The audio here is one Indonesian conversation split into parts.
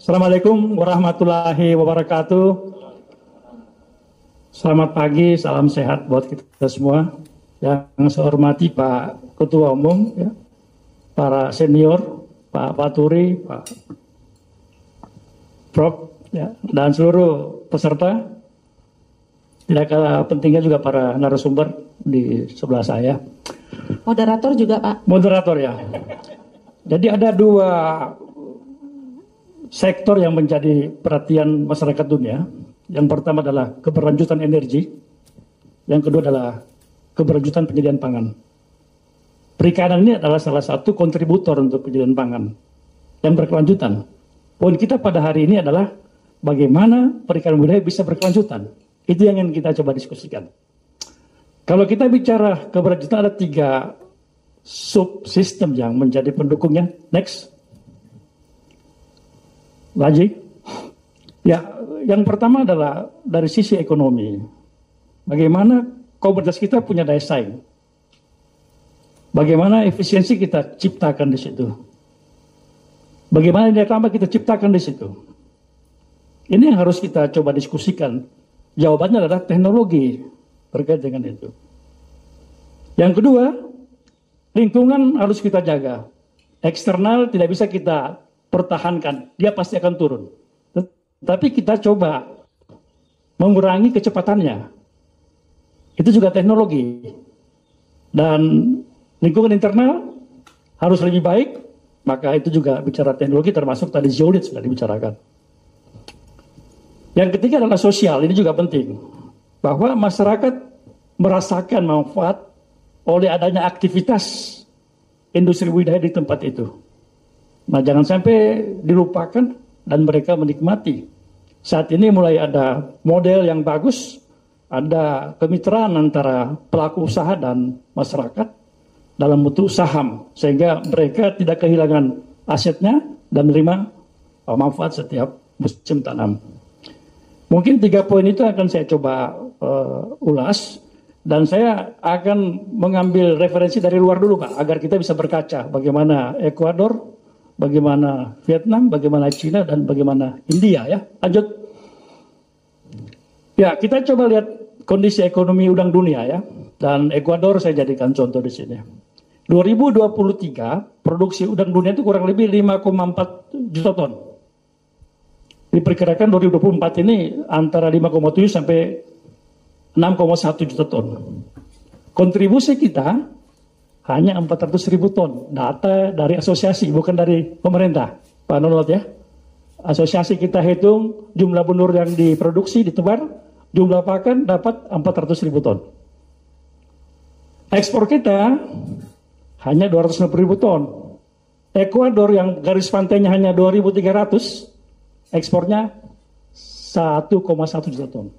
Assalamualaikum warahmatullahi wabarakatuh. Selamat pagi, salam sehat buat kita semua. Yang saya hormati Pak Ketua Umum, ya, para senior, Pak Faturi, Pak Prof, ya, dan seluruh peserta. Tidak kalah pentingnya juga para narasumber di sebelah saya. Moderator juga, Pak. Moderator, ya. Jadi ada dua sektor yang menjadi perhatian masyarakat dunia. Yang pertama adalah keberlanjutan energi, yang kedua adalah keberlanjutan penyediaan pangan. Perikanan ini adalah salah satu kontributor untuk penyediaan pangan yang berkelanjutan. Poin kita pada hari ini adalah bagaimana perikanan budaya bisa berkelanjutan. Itu yang ingin kita coba diskusikan. Kalau kita bicara keberlanjutan, ada 3 subsistem yang menjadi pendukungnya. Next. Lagi. Ya, yang pertama adalah dari sisi ekonomi. Bagaimana komunitas kita punya daya saing. Bagaimana efisiensi kita ciptakan di situ. Bagaimana nilai tambah kita ciptakan di situ. Ini yang harus kita coba diskusikan. Jawabannya adalah teknologi terkait dengan itu. Yang kedua, lingkungan harus kita jaga. Eksternal tidak bisa kita pertahankan, dia pasti akan turun. Tapi kita coba mengurangi kecepatannya. Itu juga teknologi. Dan lingkungan internal harus lebih baik, maka itu juga bicara teknologi, termasuk tadi geolit sudah dibicarakan. Yang ketiga adalah sosial, ini juga penting. Bahwa masyarakat merasakan manfaat oleh adanya aktivitas industri budaya di tempat itu. Nah, jangan sampai dilupakan dan mereka menikmati. Saat ini mulai ada model yang bagus, ada kemitraan antara pelaku usaha dan masyarakat dalam bentuk saham, sehingga mereka tidak kehilangan asetnya dan menerima manfaat setiap musim tanam. Mungkin 3 poin itu akan saya coba ulas, dan saya akan mengambil referensi dari luar dulu, Pak, agar kita bisa berkaca bagaimana Ekuador, bagaimana Vietnam, bagaimana Cina, dan bagaimana India, ya. Lanjut. Ya, kita coba lihat kondisi ekonomi udang dunia, ya. Dan Ekuador saya jadikan contoh di sini. 2023 produksi udang dunia itu kurang lebih 5,4 juta ton. Diperkirakan 2024 ini antara 5,7 sampai 6,1 juta ton. Kontribusi kita hanya 400.000 ton. Data dari asosiasi, bukan dari pemerintah, Pak Nonot, ya. Asosiasi kita hitung jumlah benur yang diproduksi, ditebar, jumlah pakan dapat 400.000 ton. Ekspor kita hanya 250.000 ton. Ekuador yang garis pantainya hanya 2.300, ekspornya 1,1 juta ton.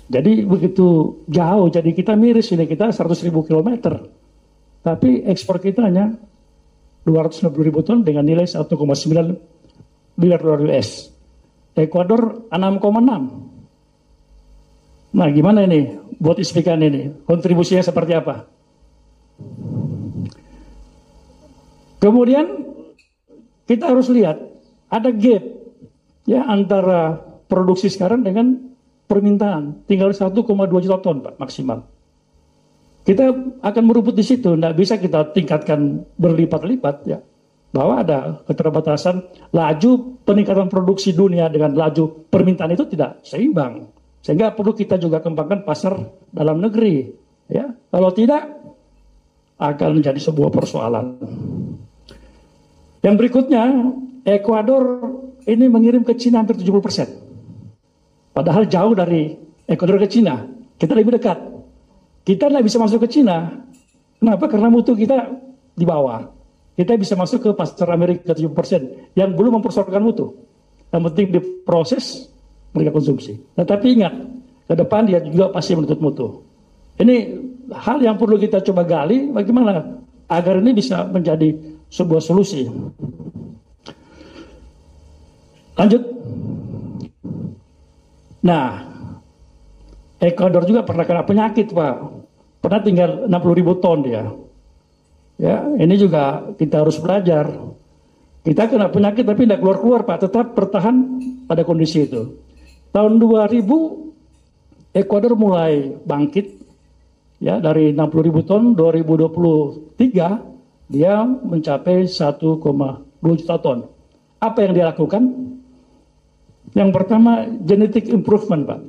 Jadi begitu jauh, jadi kita miris ini, kita 100.000 kilometer. Tapi ekspor kita hanya 260.000 ton dengan nilai 1,9 miliar dolar US. Ekuador 6,6. Nah, gimana ini buat ispikan ini? Kontribusinya seperti apa? Kemudian kita harus lihat ada gap, ya, antara produksi sekarang dengan permintaan. Tinggal 1,2 juta ton, Pak, maksimal. Kita akan merumput di situ, tidak bisa kita tingkatkan berlipat-lipat, ya. Bahwa ada keterbatasan, laju peningkatan produksi dunia dengan laju permintaan itu tidak seimbang. Sehingga perlu kita juga kembangkan pasar dalam negeri, ya. Kalau tidak, akan menjadi sebuah persoalan. Yang berikutnya, Ekuador ini mengirim ke Cina hampir 70%. Padahal jauh dari Ekuador ke Cina, kita lebih dekat. Kita tidak bisa masuk ke Cina. Kenapa? Karena mutu kita di bawah. Kita bisa masuk ke pasar Amerika 70% yang belum mempersoalkan mutu. Yang penting diproses, mereka konsumsi. Tetapi ingat, ke depan dia juga pasti menuntut mutu. Ini hal yang perlu kita coba gali, bagaimana agar ini bisa menjadi sebuah solusi. Lanjut. Nah, Ekuador juga pernah kena penyakit, Pak. Pernah tinggal 60.000 ton dia. Ya, ini juga kita harus belajar. Kita kena penyakit tapi tidak keluar-keluar Pak, tetap bertahan pada kondisi itu. Tahun 2000 Ekuador mulai bangkit, ya dari 60.000 ton, 2023 dia mencapai 1,2 juta ton. Apa yang dia lakukan? Yang pertama, genetic improvement Pak.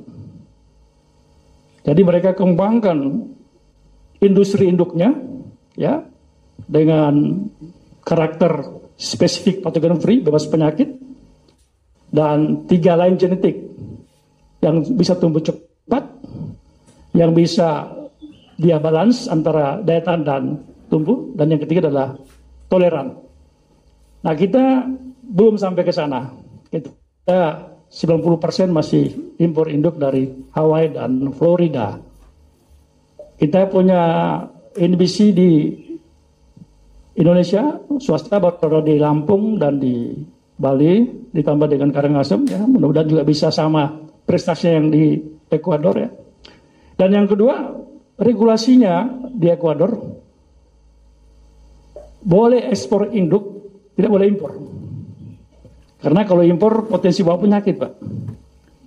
Jadi mereka kembangkan industri induknya, ya, dengan karakter spesifik patogen free, bebas penyakit, dan 3 lain genetik yang bisa tumbuh cepat, yang bisa dia balance antara daya tahan dan tumbuh, dan yang ketiga adalah toleran. Nah, kita belum sampai ke sana. Kita 90% masih impor induk dari Hawaii dan Florida. Kita punya NBC di Indonesia, swasta baru di Lampung dan di Bali, ditambah dengan Karangasem, ya, mudah-mudahan juga bisa sama prestasinya yang di Ekuador, ya. Dan yang kedua, regulasinya di Ekuador boleh ekspor induk, tidak boleh impor. Karena kalau impor potensi bawa penyakit, Pak.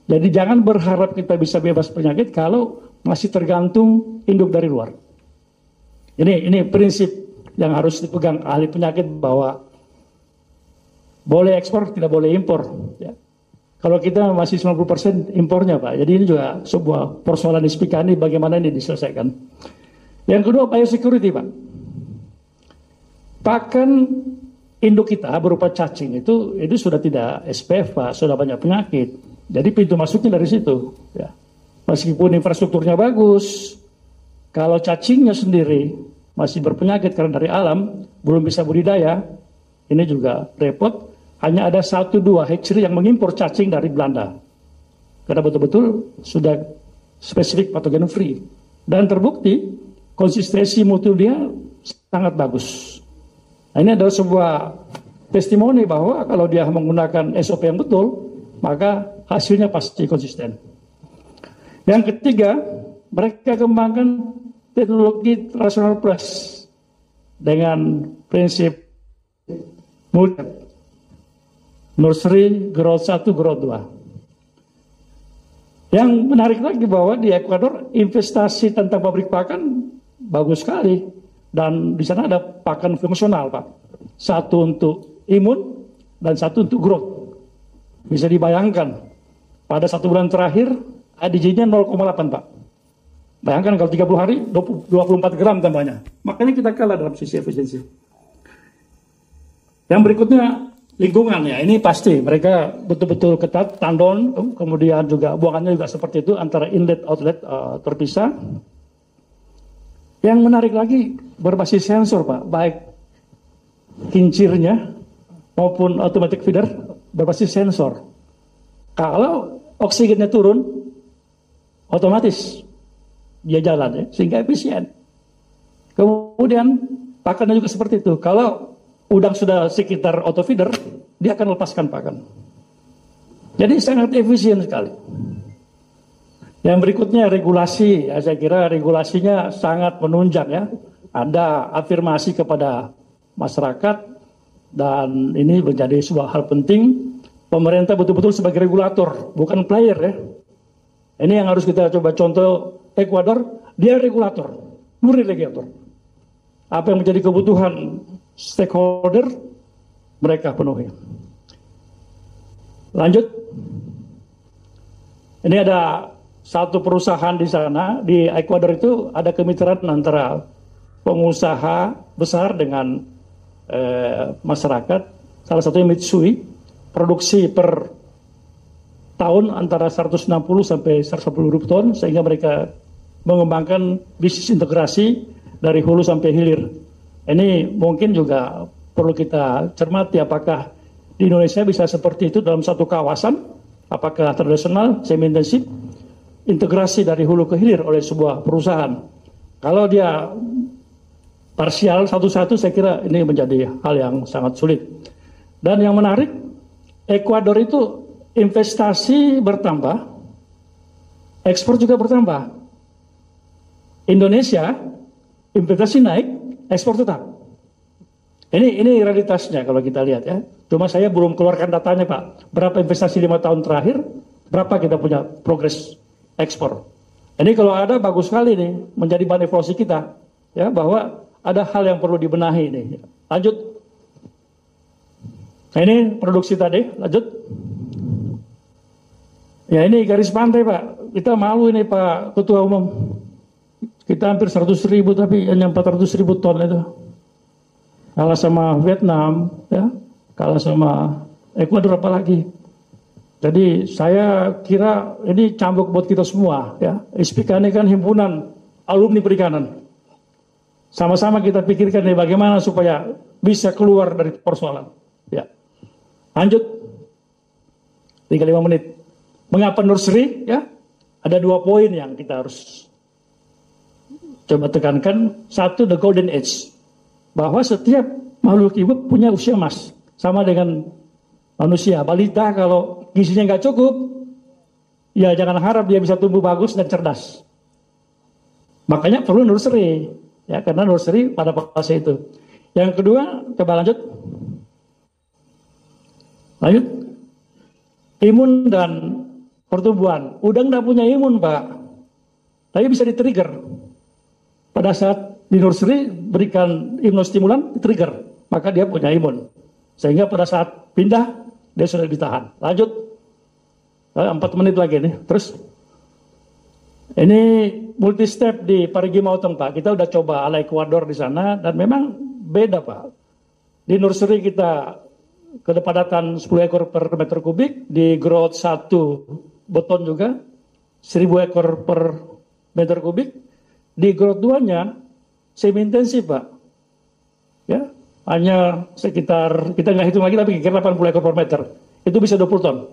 Jadi jangan berharap kita bisa bebas penyakit kalau masih tergantung induk dari luar. Ini prinsip yang harus dipegang ahli penyakit, bahwa boleh ekspor, tidak boleh impor. Ya. Kalau kita masih 90% impornya Pak, jadi ini juga sebuah persoalan di ini bagaimana ini diselesaikan. Yang kedua, biosecurity Pak. Pakan induk kita berupa cacing itu sudah tidak SPF Pak, sudah banyak penyakit. Jadi pintu masuknya dari situ. Ya. Meskipun infrastrukturnya bagus, kalau cacingnya sendiri masih berpenyakit karena dari alam, belum bisa budidaya, ini juga repot. Hanya ada 1-2 hatchery yang mengimpor cacing dari Belanda. Karena betul-betul sudah spesifik patogen free. Dan terbukti konsistensi mutu dia sangat bagus. Nah, ini adalah sebuah testimoni bahwa kalau dia menggunakan SOP yang betul, maka hasilnya pasti konsisten. Yang ketiga, mereka kembangkan teknologi rational plus dengan prinsip multi nursery, growth 1, growth 2. Yang menarik lagi bahwa di Ekuador investasi tentang pabrik pakan bagus sekali. Dan di sana ada pakan fungsional Pak. Satu untuk imun dan satu untuk growth. Bisa dibayangkan, pada 1 bulan terakhir ADG-nya 0,8 Pak. Bayangkan kalau 30 hari 24 gram tambahnya. Makanya kita kalah dalam sisi efisiensi. Yang berikutnya lingkungan, ya, ini pasti mereka betul-betul ketat, tandon, kemudian juga buangannya juga seperti itu, antara inlet outlet terpisah. Yang menarik lagi berbasis sensor Pak, baik kincirnya maupun automatic feeder berbasis sensor. Kalau oksigennya turun, otomatis dia jalan, ya, sehingga efisien. Kemudian pakannya juga seperti itu. Kalau udang sudah sekitar auto feeder, dia akan lepaskan pakan. Jadi sangat efisien sekali. Yang berikutnya regulasi, ya, saya kira regulasinya sangat menunjang, ya. Ada afirmasi kepada masyarakat dan ini menjadi sebuah hal penting. Pemerintah betul-betul sebagai regulator, bukan player, ya. Ini yang harus kita coba contoh Ekuador, dia regulator, murni regulator. Apa yang menjadi kebutuhan stakeholder mereka penuhi. Lanjut, ini ada satu perusahaan di sana, di Ekuador itu ada kemitraan antara pengusaha besar dengan masyarakat. Salah satunya Mitsui, produksi per tahun antara 160 sampai 110 ton, sehingga mereka mengembangkan bisnis integrasi dari hulu sampai hilir. Ini mungkin juga perlu kita cermati, apakah di Indonesia bisa seperti itu dalam satu kawasan, apakah tradisional, semi intensif, integrasi dari hulu ke hilir oleh sebuah perusahaan. Kalau dia parsial satu-satu, saya kira ini menjadi hal yang sangat sulit. Dan yang menarik, Ekuador itu investasi bertambah, ekspor juga bertambah. Indonesia investasi naik, ekspor tetap. Ini realitasnya kalau kita lihat, ya. Cuma saya belum keluarkan datanya Pak. Berapa investasi 5 tahun terakhir, berapa kita punya progres ekspor. Ini kalau ada bagus sekali nih, menjadi bahan evaluasi kita. Ya, bahwa ada hal yang perlu dibenahi nih. Lanjut. Nah ini produksi tadi, lanjut. Ya ini garis pantai Pak. Kita malu ini Pak Ketua Umum. Kita hampir 100.000 tapi hanya 400.000 ton itu. Kalah sama Vietnam, ya, kalah sama Ekuador apalagi. Jadi saya kira ini cambuk buat kita semua, ya. ISPIKA ini kan himpunan alumni perikanan. Sama-sama kita pikirkan nih bagaimana supaya bisa keluar dari persoalan. Ya. Lanjut. 35 menit. Mengapa nursery? Ya. Ada 2 poin yang kita harus coba tekankan. Satu, the golden age. Bahwa setiap makhluk hidup punya usia emas. Sama dengan manusia. Balita kalau gizinya nggak cukup, ya jangan harap dia bisa tumbuh bagus dan cerdas. Makanya perlu nursery. Ya, karena nursery pada fase itu. Yang kedua, coba lanjut. Lanjut. Imun dan pertumbuhan. Udang nggak punya imun, Pak. Tapi bisa di-trigger. Pada saat di nursery berikan imunostimulan, di-trigger. Maka dia punya imun. Sehingga pada saat pindah, dia sudah ditahan. Lanjut. 4 menit lagi nih. Terus. Ini multi step di Parigi Mountain Pak. Kita udah coba ala Ekuador di sana dan memang beda Pak. Di nursery kita kepadatan 10 ekor per meter kubik, di growth 1 beton juga 1000 ekor per meter kubik. Di growth 2-nya semi intensif Pak. Ya, hanya sekitar kita nggak hitung lagi tapi kira 80 ekor per meter. Itu bisa 20 ton.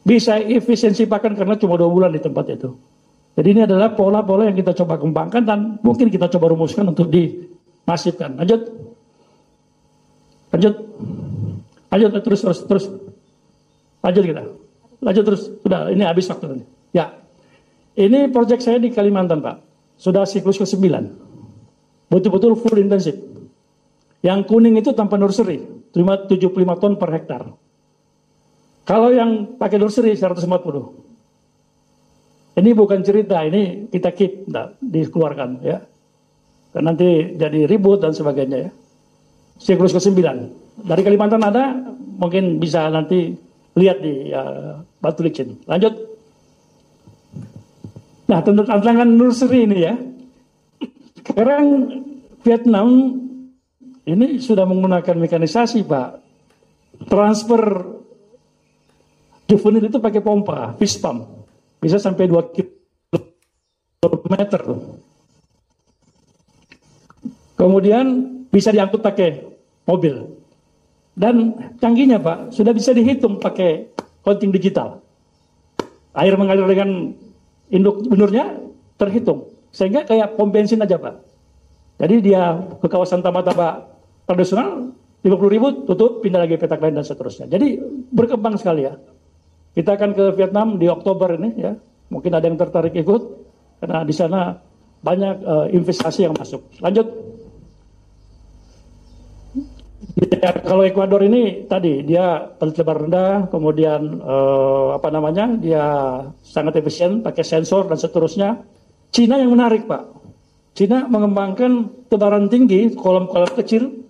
Bisa efisiensi pakan karena cuma 2 bulan di tempat itu. Jadi ini adalah pola-pola yang kita coba kembangkan dan mungkin kita coba rumuskan untuk dimasifkan. Lanjut. Lanjut. Lanjut terus. Lanjut kita. Lanjut terus. Sudah, ini habis waktu ini. Ya. Ini proyek saya di Kalimantan, Pak. Sudah siklus ke-9. Betul-betul full intensif. Yang kuning itu tanpa nursery, 75 ton per hektar. Kalau yang pakai nursery 140. Ini bukan cerita, ini kita keep, dikeluarkan ya. Dan nanti jadi ribut dan sebagainya ya. Siklus ke-9. Dari Kalimantan ada, mungkin bisa nanti lihat di Batu Licin. Lanjut. Nah, tantangan nursery ini ya. Sekarang Vietnam ini sudah menggunakan mekanisasi, Pak. Transfer juvenil itu pakai pompa, fish pump. Bisa sampai 2 kilometer. Kemudian bisa diangkut pakai mobil. Dan canggihnya Pak, sudah bisa dihitung pakai counting digital. Air mengalir dengan induk benurnya terhitung. Sehingga kayak pom bensin aja Pak. Jadi dia ke kawasan tambak-tambak tradisional, 50.000 tutup, pindah lagi petak lain dan seterusnya. Jadi berkembang sekali ya. Kita akan ke Vietnam di Oktober ini ya. Mungkin ada yang tertarik ikut karena di sana banyak investasi yang masuk. Lanjut. Ya, kalau Ekuador ini tadi dia lebar rendah, kemudian dia sangat efisien pakai sensor dan seterusnya. Cina yang menarik Pak. Cina mengembangkan tebaran tinggi, kolam-kolam kecil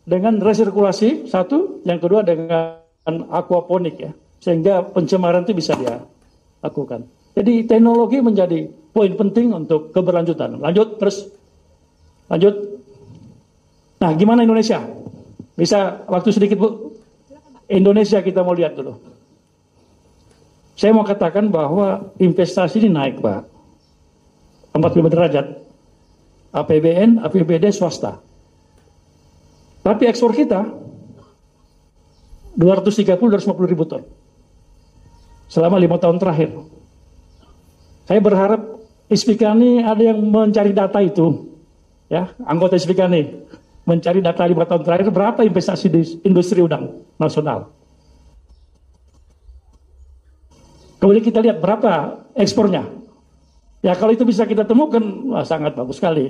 dengan resirkulasi satu, yang kedua dengan aquaponik ya. Sehingga pencemaran itu bisa dia lakukan. Jadi teknologi menjadi poin penting untuk keberlanjutan. Lanjut, terus. Lanjut. Nah, gimana Indonesia? Bisa waktu sedikit, Bu? Indonesia kita mau lihat dulu. Saya mau katakan bahwa investasi ini naik, Pak. 45 derajat. APBN, APBD swasta. Tapi ekspor kita 230-250 ribu ton. Selama 5 tahun terakhir. Saya berharap ISPIKA ini ada yang mencari data itu. Ya, anggota ISPIKA ini mencari data 5 tahun terakhir berapa investasi di industri udang nasional. Kemudian kita lihat berapa ekspornya. Ya kalau itu bisa kita temukan, wah, sangat bagus sekali.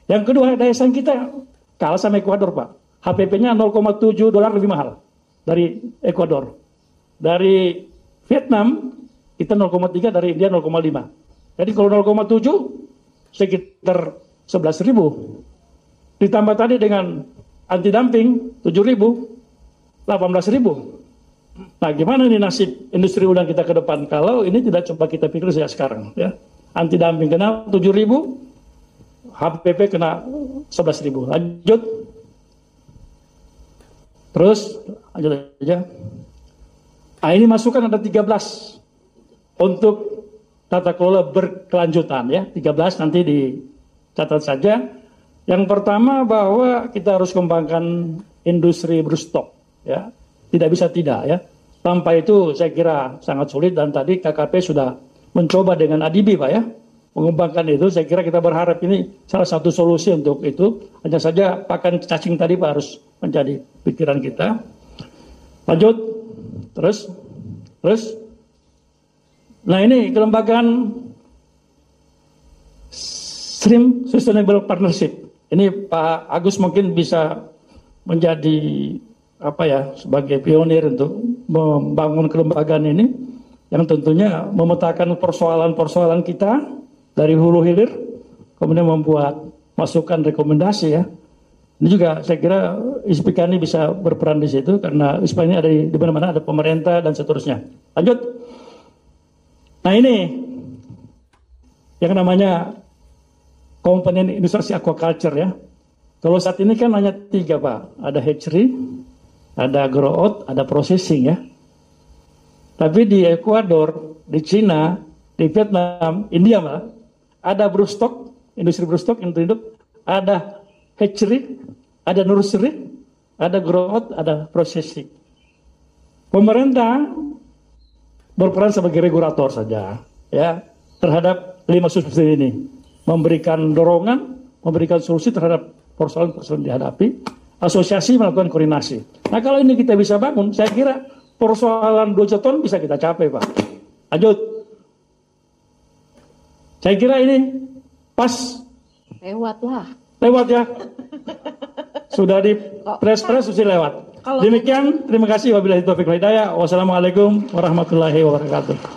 Yang kedua, daya saing kita kalah sama Ekuador, Pak. HPP-nya 0,7 dolar lebih mahal dari Ekuador. Dari Vietnam kita 0,3, dari India 0,5. Jadi kalau 0,7 sekitar 11.000. Ditambah tadi dengan anti dumping 7.000, 18.000. Nah, gimana nih nasib industri udang kita ke depan kalau ini tidak coba kita pikir sejak sekarang, ya. Anti dumping kena 7.000, HPP kena 11.000. Lanjut. Terus lanjut aja. Nah, ini masukan ada 13 untuk tata kelola berkelanjutan, ya. 13 nanti dicatat saja. Yang pertama bahwa kita harus kembangkan industri berstok, ya. Tidak bisa tidak, ya. Tanpa itu saya kira sangat sulit, dan tadi KKP sudah mencoba dengan ADB, Pak, ya. Mengembangkan itu, saya kira kita berharap ini salah satu solusi untuk itu. Hanya saja pakan cacing tadi, Pak, harus menjadi pikiran kita. Lanjut. Terus. Nah, ini kelembagaan Shrimp Sustainable Partnership. Ini Pak Agus mungkin bisa menjadi sebagai pionir untuk membangun kelembagaan ini, yang tentunya memetakan persoalan-persoalan kita dari hulu hilir, kemudian membuat masukan rekomendasi, ya. Ini juga saya kira ISPK ini bisa berperan di situ, karena ISPK ini ada di mana-mana, ada pemerintah dan seterusnya. Lanjut. Nah, ini yang namanya komponen industri aquaculture, ya. Kalau saat ini kan hanya 3, Pak. Ada hatchery, ada grow out, ada processing, ya. Tapi di Ekuador, di Cina, di Vietnam, India malah ada broodstock, industri broodstock yang terhidup, ada hatchery, ada nursery, ada grow out, ada processing. Pemerintah berperan sebagai regulator saja, ya, terhadap 5 subsidi ini, memberikan dorongan, memberikan solusi terhadap persoalan-persoalan dihadapi. Asosiasi melakukan koordinasi. Nah, kalau ini kita bisa bangun, saya kira persoalan 2 juta ton bisa kita capai, Pak. Lanjut. Saya kira ini pas. Lewat lah. Lewat, ya. Sudah di press sudah lewat. Demikian, terima kasih. Wabillahi taufiq wal hidayah. Wassalamualaikum warahmatullahi wabarakatuh.